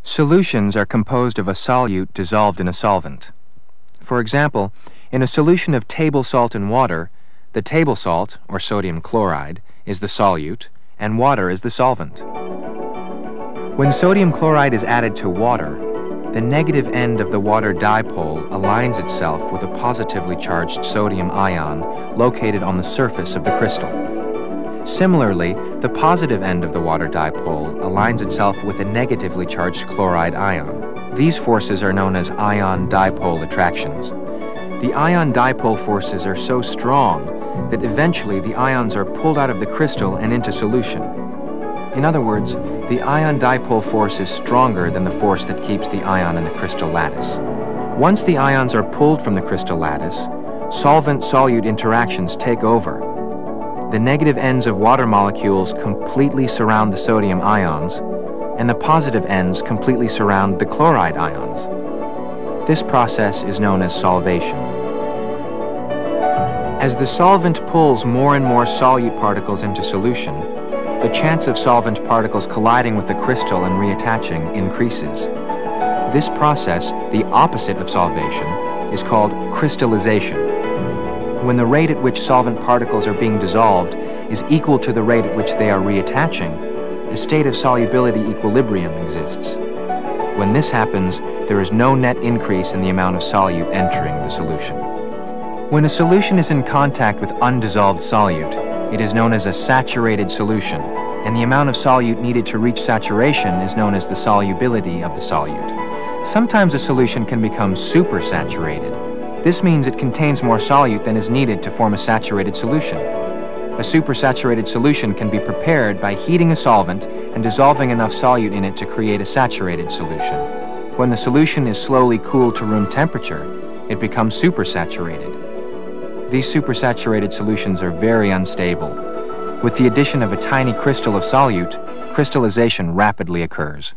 Solutions are composed of a solute dissolved in a solvent. For example, in a solution of table salt and water, the table salt, or sodium chloride, is the solute, and water is the solvent. When sodium chloride is added to water, the negative end of the water dipole aligns itself with a positively charged sodium ion located on the surface of the crystal. Similarly, the positive end of the water dipole aligns itself with a negatively charged chloride ion. These forces are known as ion-dipole attractions. The ion-dipole forces are so strong that eventually the ions are pulled out of the crystal and into solution. In other words, the ion-dipole force is stronger than the force that keeps the ion in the crystal lattice. Once the ions are pulled from the crystal lattice, solvent-solute interactions take over. The negative ends of water molecules completely surround the sodium ions, and the positive ends completely surround the chloride ions. This process is known as solvation. As the solvent pulls more and more solute particles into solution, the chance of solvent particles colliding with the crystal and reattaching increases. This process, the opposite of solvation, is called crystallization. When the rate at which solvent particles are being dissolved is equal to the rate at which they are reattaching, a state of solubility equilibrium exists. When this happens, there is no net increase in the amount of solute entering the solution. When a solution is in contact with undissolved solute, it is known as a saturated solution, and the amount of solute needed to reach saturation is known as the solubility of the solute. Sometimes a solution can become supersaturated. This means it contains more solute than is needed to form a saturated solution. A supersaturated solution can be prepared by heating a solvent and dissolving enough solute in it to create a saturated solution. When the solution is slowly cooled to room temperature, it becomes supersaturated. These supersaturated solutions are very unstable. With the addition of a tiny crystal of solute, crystallization rapidly occurs.